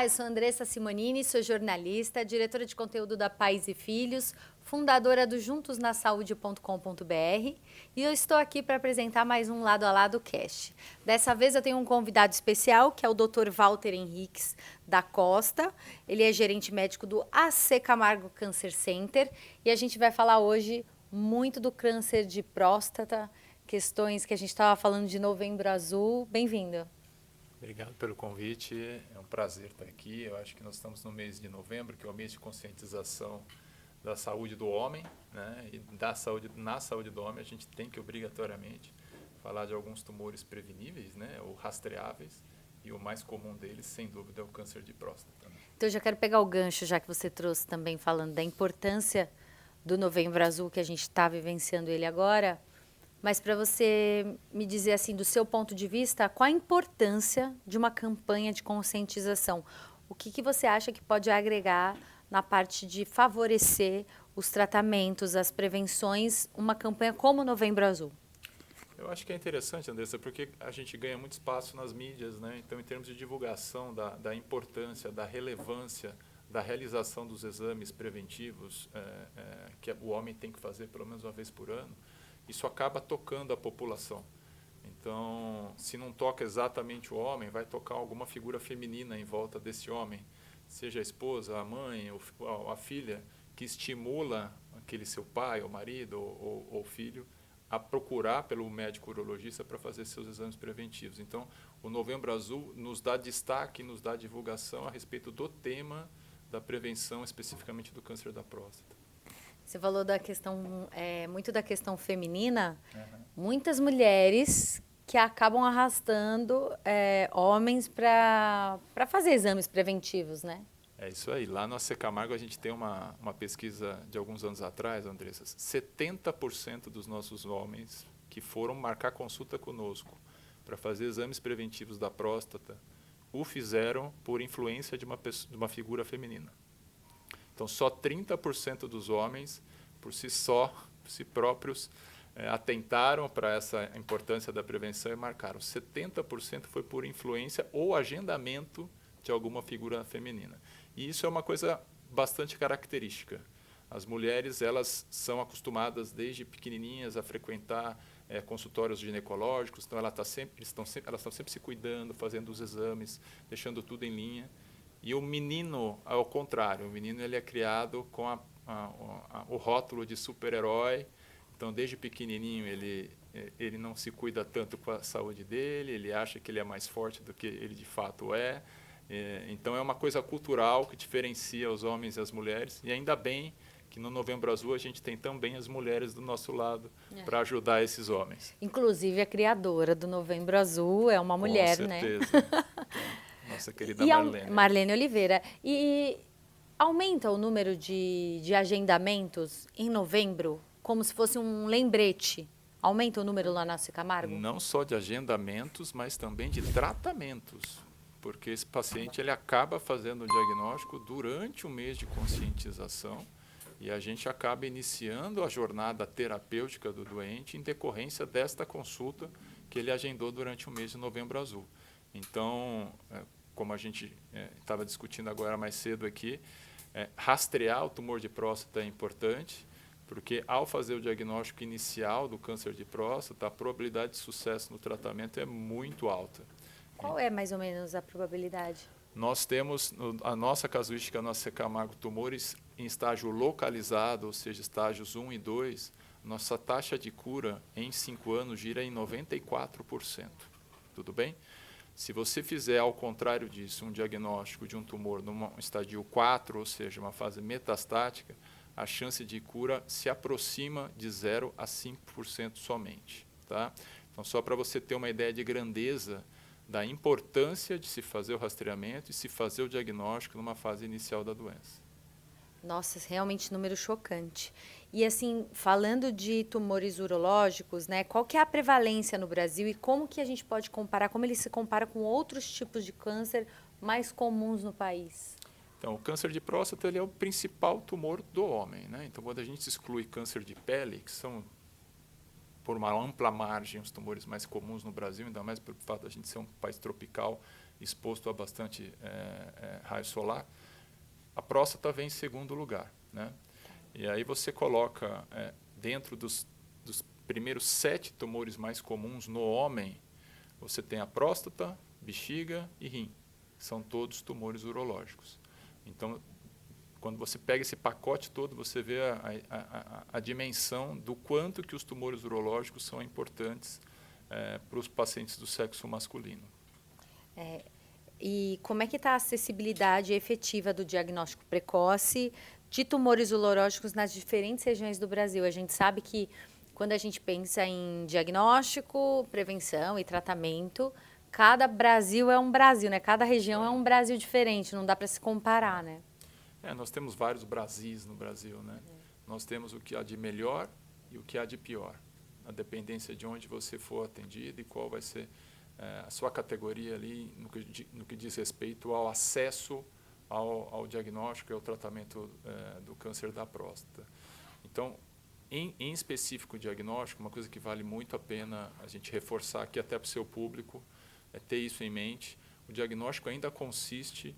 Olá, eu sou Andressa Simonini, sou jornalista, diretora de conteúdo da Pais e Filhos, fundadora do juntosnasaude.com.br e eu estou aqui para apresentar mais um Lado a Lado Cast. Dessa vez eu tenho um convidado especial, que é o Dr. Walter Henriques da Costa. Ele é gerente médico do AC Camargo Cancer Center e a gente vai falar hoje muito do câncer de próstata, questões que a gente estava falando de Novembro Azul. Bem-vindo. Obrigado pelo convite, é um prazer estar aqui. Eu acho que nós estamos no mês de novembro, que é o mês de conscientização da saúde do homem, né? E na saúde do homem a gente tem que obrigatoriamente falar de alguns tumores preveníveis, né? Ou rastreáveis, e o mais comum deles, sem dúvida, é o câncer de próstata. Né? Então eu já quero pegar o gancho, já que você trouxe também falando da importância do Novembro Azul, que a gente está vivenciando ele agora. Mas para você me dizer assim, do seu ponto de vista, qual a importância de uma campanha de conscientização? O que você acha que pode agregar na parte de favorecer os tratamentos, as prevenções, uma campanha como o Novembro Azul? Eu acho que é interessante, Andressa, porque a gente ganha muito espaço nas mídias, né? Então, em termos de divulgação da importância, da relevância da realização dos exames preventivos que o homem tem que fazer pelo menos uma vez por ano, isso acaba tocando a população. Então, se não toca exatamente o homem, vai tocar alguma figura feminina em volta desse homem, seja a esposa, a mãe, a filha, que estimula aquele seu pai, ou marido, ou filho, a procurar pelo médico urologista para fazer seus exames preventivos. Então, o Novembro Azul nos dá destaque, nos dá divulgação a respeito do tema da prevenção, especificamente do câncer da próstata. Você falou da questão, muito da questão feminina. Muitas mulheres que acabam arrastando homens para fazer exames preventivos, né? É isso aí. Lá no AC Camargo a gente tem uma pesquisa de alguns anos atrás, Andressa. 70% dos nossos homens que foram marcar consulta conosco para fazer exames preventivos da próstata o fizeram por influência de uma figura feminina. Então, só 30% dos homens, por si próprios, atentaram para essa importância da prevenção e marcaram. 70% foi por influência ou agendamento de alguma figura feminina. E isso é uma coisa bastante característica. As mulheres, elas são acostumadas desde pequenininhas a frequentar consultórios ginecológicos, então elas estão sempre se cuidando, fazendo os exames, deixando tudo em linha. E o menino, ao contrário, o menino ele é criado com o rótulo de super-herói. Então, desde pequenininho, ele não se cuida tanto com a saúde dele, ele acha que ele é mais forte do que ele de fato é. Então, é uma coisa cultural que diferencia os homens e as mulheres. E ainda bem que no Novembro Azul a gente tem também as mulheres do nosso lado para ajudar esses homens. Inclusive, a criadora do Novembro Azul é uma mulher, né? Com certeza. Nossa querida Marlene. Marlene Oliveira. E aumenta o número de agendamentos em novembro, como se fosse um lembrete? Aumenta o número lá na AC Camargo? Não só de agendamentos, mas também de tratamentos. Porque esse paciente ele acaba fazendo o diagnóstico durante o mês de conscientização e a gente acaba iniciando a jornada terapêutica do doente em decorrência desta consulta que ele agendou durante o mês de Novembro Azul. Então, como a gente estava discutindo agora mais cedo aqui, rastrear o tumor de próstata é importante, porque ao fazer o diagnóstico inicial do câncer de próstata, a probabilidade de sucesso no tratamento é muito alta. Qual é mais ou menos a probabilidade? Nós temos, a nossa casuística, a nossa Camargo, tumores em estágio localizado, ou seja, estágios 1 e 2, nossa taxa de cura em 5 anos gira em 94%. Tudo bem? Se você fizer, ao contrário disso, um diagnóstico de um tumor num estágio 4, ou seja, uma fase metastática, a chance de cura se aproxima de 0 a 5% somente. Tá? Então, só para você ter uma ideia de grandeza da importância de se fazer o rastreamento e se fazer o diagnóstico numa fase inicial da doença. Nossa, realmente número chocante. E assim, falando de tumores urológicos, né, qual que é a prevalência no Brasil e como que a gente pode comparar, como ele se compara com outros tipos de câncer mais comuns no país? Então, o câncer de próstata ele é o principal tumor do homem, né? Então, quando a gente exclui câncer de pele, que são por uma ampla margem, os tumores mais comuns no Brasil, ainda mais pelo fato de a gente ser um país tropical, exposto a bastante raio solar. A próstata vem em segundo lugar, né? E aí você coloca dentro dos primeiros 7 tumores mais comuns no homem, você tem a próstata, bexiga e rim. São todos tumores urológicos. Então, quando você pega esse pacote todo, você vê a dimensão do quanto que os tumores urológicos são importantes para os pacientes do sexo masculino. E como é que está a acessibilidade efetiva do diagnóstico precoce de tumores urológicos nas diferentes regiões do Brasil? A gente sabe que quando a gente pensa em diagnóstico, prevenção e tratamento, cada Brasil é um Brasil, né? Cada região é um Brasil diferente, não dá para se comparar, né? Nós temos vários Brasis no Brasil, né? Nós temos o que há de melhor e o que há de pior, a dependência de onde você for atendido e qual vai ser a sua categoria ali no que diz respeito ao acesso ao diagnóstico e ao tratamento do câncer da próstata. Então, em específico o diagnóstico, uma coisa que vale muito a pena a gente reforçar aqui até para o seu público, é ter isso em mente. O diagnóstico ainda consiste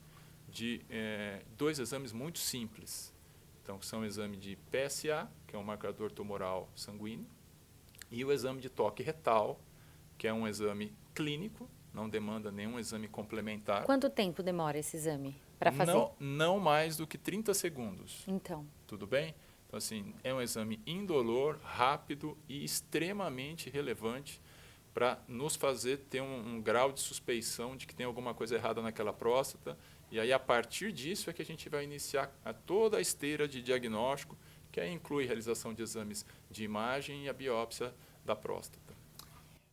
de 2 exames muito simples. Então, são o exame de PSA, que é um marcador tumoral sanguíneo, e o exame de toque retal, que é um exame clínico, não demanda nenhum exame complementar. Quanto tempo demora esse exame para fazer? Não mais do que 30 segundos. Então. Tudo bem? Então, assim, é um exame indolor, rápido e extremamente relevante para nos fazer ter um grau de suspeição de que tem alguma coisa errada naquela próstata. E aí, a partir disso, é que a gente vai iniciar toda a esteira de diagnóstico, que aí inclui a realização de exames de imagem e a biópsia da próstata.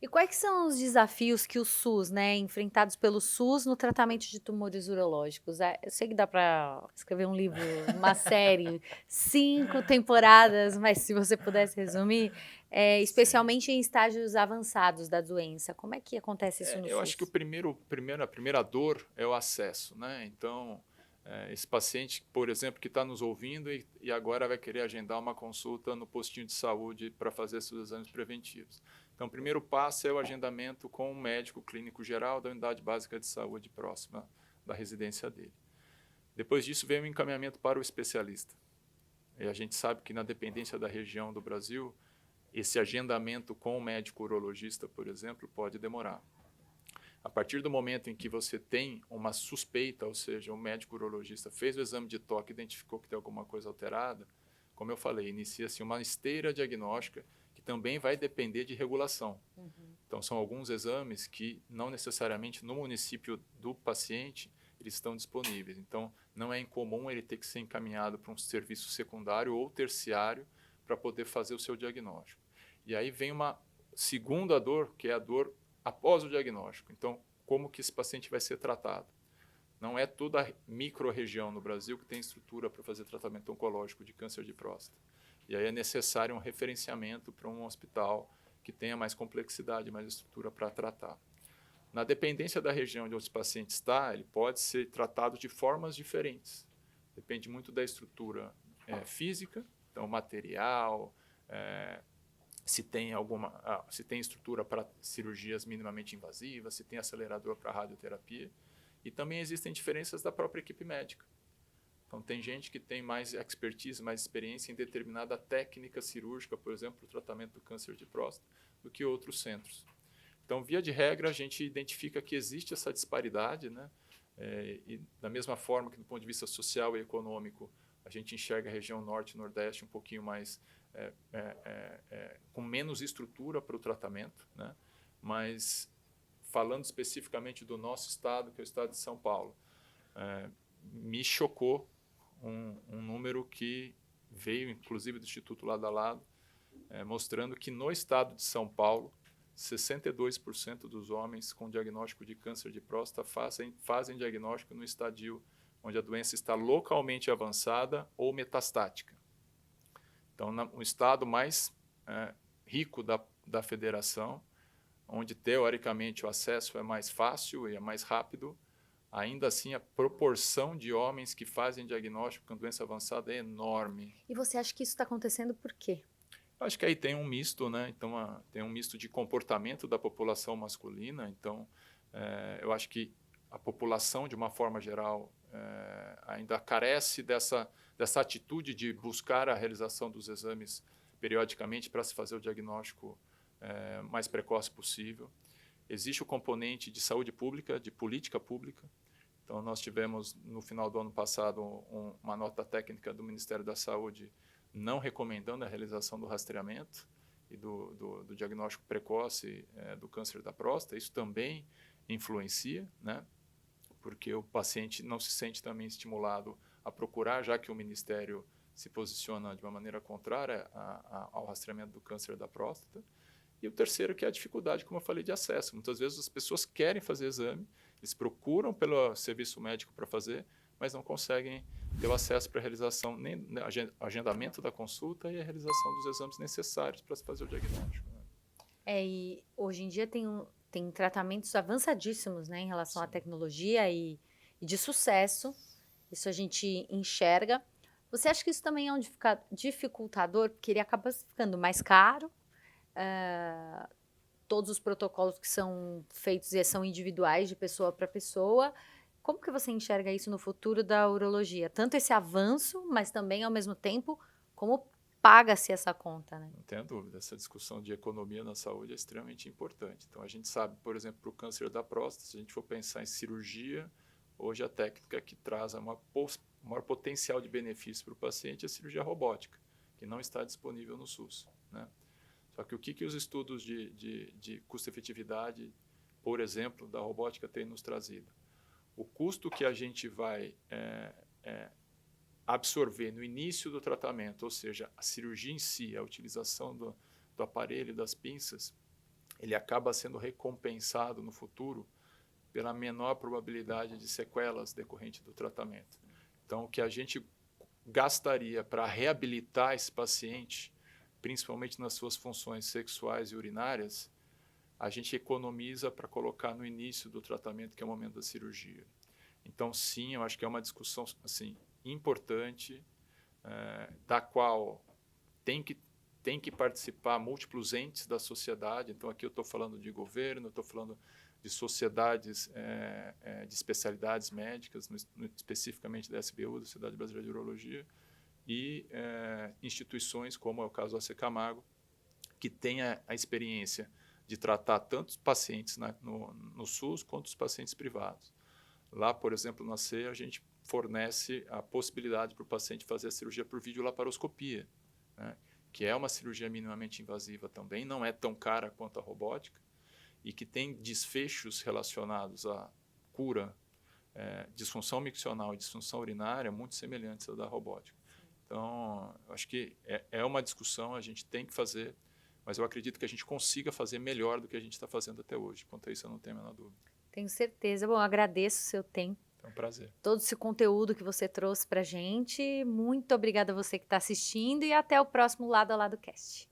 E quais são os desafios que o SUS, né, enfrentados pelo SUS no tratamento de tumores urológicos? Eu sei que dá para escrever um livro, uma série, 5 temporadas, mas se você pudesse resumir, especialmente em estágios avançados da doença, como é que acontece isso no SUS? Eu acho que a primeira dor é o acesso, né? Então, esse paciente, por exemplo, que está nos ouvindo e agora vai querer agendar uma consulta no postinho de saúde para fazer seus exames preventivos. Então, o primeiro passo é o agendamento com um médico clínico geral da unidade básica de saúde próxima da residência dele. Depois disso, vem o encaminhamento para o especialista. E a gente sabe que, na dependência da região do Brasil, esse agendamento com o médico urologista, por exemplo, pode demorar. A partir do momento em que você tem uma suspeita, ou seja, o médico urologista fez o exame de toque e identificou que tem alguma coisa alterada, como eu falei, inicia-se uma esteira diagnóstica que também vai depender de regulação. Então, são alguns exames que não necessariamente no município do paciente eles estão disponíveis. Então, não é incomum ele ter que ser encaminhado para um serviço secundário ou terciário para poder fazer o seu diagnóstico. E aí vem uma segunda dor, que é a dor após o diagnóstico. Então, como que esse paciente vai ser tratado? Não é toda a micro-região no Brasil que tem estrutura para fazer tratamento oncológico de câncer de próstata. E aí é necessário um referenciamento para um hospital que tenha mais complexidade, mais estrutura para tratar. Na dependência da região onde o paciente está, ele pode ser tratado de formas diferentes. Depende muito da estrutura física, então material, se tem estrutura para cirurgias minimamente invasivas, se tem acelerador para radioterapia. E também existem diferenças da própria equipe médica. Então, tem gente que tem mais expertise, mais experiência em determinada técnica cirúrgica, por exemplo, para o tratamento do câncer de próstata, do que outros centros. Então, via de regra, a gente identifica que existe essa disparidade, né? E da mesma forma que, do ponto de vista social e econômico, a gente enxerga a região norte e nordeste um pouquinho mais com menos estrutura para o tratamento, né? Mas, falando especificamente do nosso estado, que é o estado de São Paulo, me chocou um número que veio, inclusive, do Instituto Lado a Lado, mostrando que no estado de São Paulo, 62% dos homens com diagnóstico de câncer de próstata fazem diagnóstico no estadio onde a doença está localmente avançada ou metastática. Então, no estado mais rico da federação, onde teoricamente o acesso é mais fácil e é mais rápido, ainda assim a proporção de homens que fazem diagnóstico com doença avançada é enorme. E você acha que isso está acontecendo por quê? Acho que aí tem um misto, né? Então, tem um misto de comportamento da população masculina. Então, eu acho que a população, de uma forma geral, ainda carece dessa atitude de buscar a realização dos exames periodicamente para se fazer o diagnóstico mais precoce possível. Existe o componente de saúde pública, de política pública. Então, nós tivemos, no final do ano passado, uma nota técnica do Ministério da Saúde não recomendando a realização do rastreamento e do diagnóstico precoce do câncer da próstata. Isso também influencia, né? Porque o paciente não se sente também estimulado a procurar, já que o Ministério se posiciona de uma maneira contrária ao rastreamento do câncer da próstata. E o terceiro, que é a dificuldade, como eu falei, de acesso. Muitas vezes as pessoas querem fazer exame, eles procuram pelo serviço médico para fazer, mas não conseguem ter o acesso para a realização, nem agendamento da consulta e a realização dos exames necessários para se fazer o diagnóstico. Né? E hoje em dia tem tratamentos avançadíssimos, né, em relação à tecnologia e de sucesso. Isso a gente enxerga. Você acha que isso também é um dificultador, porque ele acaba ficando mais caro? Todos os protocolos que são feitos são individuais, de pessoa para pessoa. Como que você enxerga isso no futuro da urologia? Tanto esse avanço, mas também, ao mesmo tempo, como paga-se essa conta, né? Não tenha dúvida, essa discussão de economia na saúde é extremamente importante. Então, a gente sabe, por exemplo, para o câncer da próstata, se a gente for pensar em cirurgia, hoje a técnica que traz o maior potencial de benefício para o paciente é a cirurgia robótica, que não está disponível no SUS, né? Só que o que os estudos de custo-efetividade, por exemplo, da robótica têm nos trazido? O custo que a gente vai absorver no início do tratamento, ou seja, a cirurgia em si, a utilização do aparelho, das pinças, ele acaba sendo recompensado no futuro pela menor probabilidade de sequelas decorrentes do tratamento. Então, o que a gente gastaria para reabilitar esse paciente, principalmente nas suas funções sexuais e urinárias, a gente economiza para colocar no início do tratamento, que é o momento da cirurgia. Então, sim, eu acho que é uma discussão assim, importante, da qual tem que participar múltiplos entes da sociedade. Então, aqui eu estou falando de governo, estou falando de sociedades de especialidades médicas, especificamente da SBU, da Sociedade Brasileira de Urologia, e instituições, como é o caso da Secamago, que tem a experiência de tratar tanto os pacientes no SUS quanto os pacientes privados. Lá, por exemplo, na CE, a gente fornece a possibilidade para o paciente fazer a cirurgia por videolaparoscopia, né? Que é uma cirurgia minimamente invasiva também, não é tão cara quanto a robótica, e que tem desfechos relacionados à cura, disfunção miccional e disfunção urinária muito semelhantes à da robótica. Então, acho que é uma discussão, a gente tem que fazer, mas eu acredito que a gente consiga fazer melhor do que a gente está fazendo até hoje. Quanto a isso, eu não tenho a menor dúvida. Tenho certeza. Bom, agradeço o seu tempo. É um prazer. Todo esse conteúdo que você trouxe para a gente. Muito obrigada a você que está assistindo e até o próximo Lado a Lado Cast.